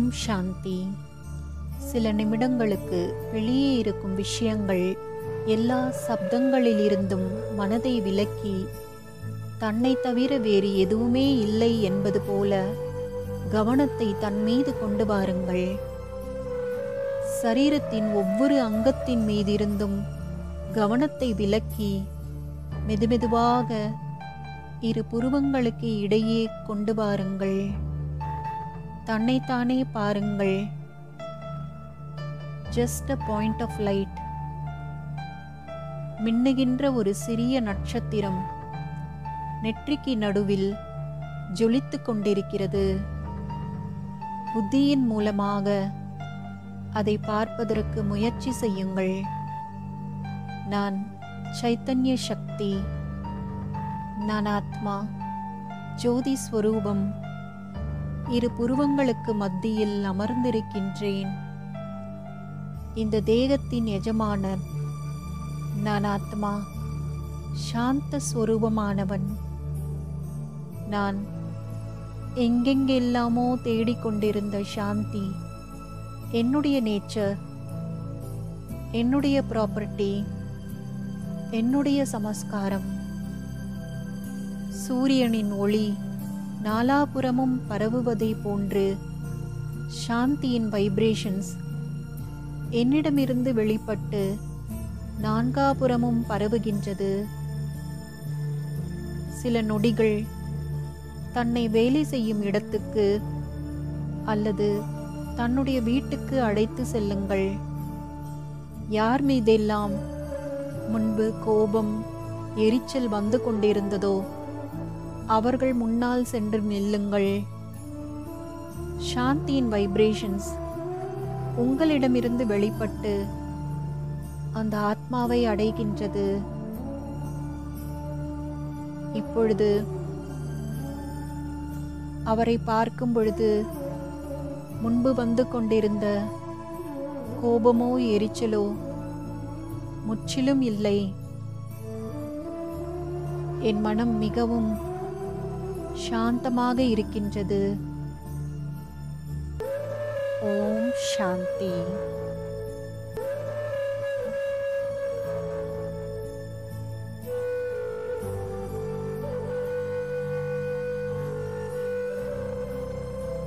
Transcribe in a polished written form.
ஓம் சாந்தி. சில நிமிடங்களுக்கு வெளியே இருக்கும் விஷயங்கள் எல்லா சப்தங்களிலிருந்தும் மனதை விலக்கி தன்னை தவிர வேறு எதுவுமே இல்லை என்பது போல கவனத்தை தன் மீது கொண்டு வாருங்கள். சரீரத்தின் ஒவ்வொரு அங்கத்தின் மீதிருந்தும் கவனத்தை விலக்கி மெதுமெதுவாக இரு புருவங்களுக்கு இடையே கொண்டு வாருங்கள். தன்னைத்தானே பாருங்கள். Just a point of light. மின்னுகின்ற ஒரு சிறிய நட்சத்திரம் நெற்றிக்கு நடுவில் ஜொலித்து கொண்டிருக்கிறது. புத்தியின் மூலமாக அதை பார்ப்பதற்கு முயற்சி செய்யுங்கள். நான் சைத்தன்ய சக்தி, நான் ஆத்மா, ஜோதி ஸ்வரூபம், இரு புருவங்களுக்கு மத்தியில் அமர்ந்திருக்கின்றேன். இந்த தேகத்தின் எஜமானர் நான் ஆத்மா, சாந்த ஸ்வரூபமானவன். நான் எங்கெங்கெல்லாமோ தேடிக்கொண்டிருந்த சாந்தி என்னுடைய நேச்சர், என்னுடைய ப்ராப்பர்ட்டி, என்னுடைய சமஸ்காரம். சூரியனின் ஒளி நாலாபுறமும் பரவுவதை போன்று சாந்தியின் வைப்ரேஷன்ஸ் என்னிடமிருந்து வெளிப்பட்டு நான்காபுறமும் பரவுகின்றது. சில நொடிகள் தன்னை வேலை செய்யும் இடத்துக்கு அல்லது தன்னுடைய வீட்டுக்கு அழைத்து செல்லுங்கள். யார் மீதெல்லாம் முன்பு கோபம், எரிச்சல் வந்து கொண்டிருந்ததோ அவர்கள் முன்னால் சென்று நில்லுங்கள். சாந்தியின் வைப்ரேஷன்ஸ் உங்களிடமிருந்து வெளிப்பட்டு அந்த ஆத்மாவை அடைகின்றது. இப்பொழுது அவரை பார்க்கும் பொழுது முன்பு வந்து கொண்டிருந்த கோபமோ எரிச்சலோ முற்றிலும் இல்லை. என் மனம் மிகவும் சாந்தமாக இருக்கின்றது. ஓம் சாந்தி.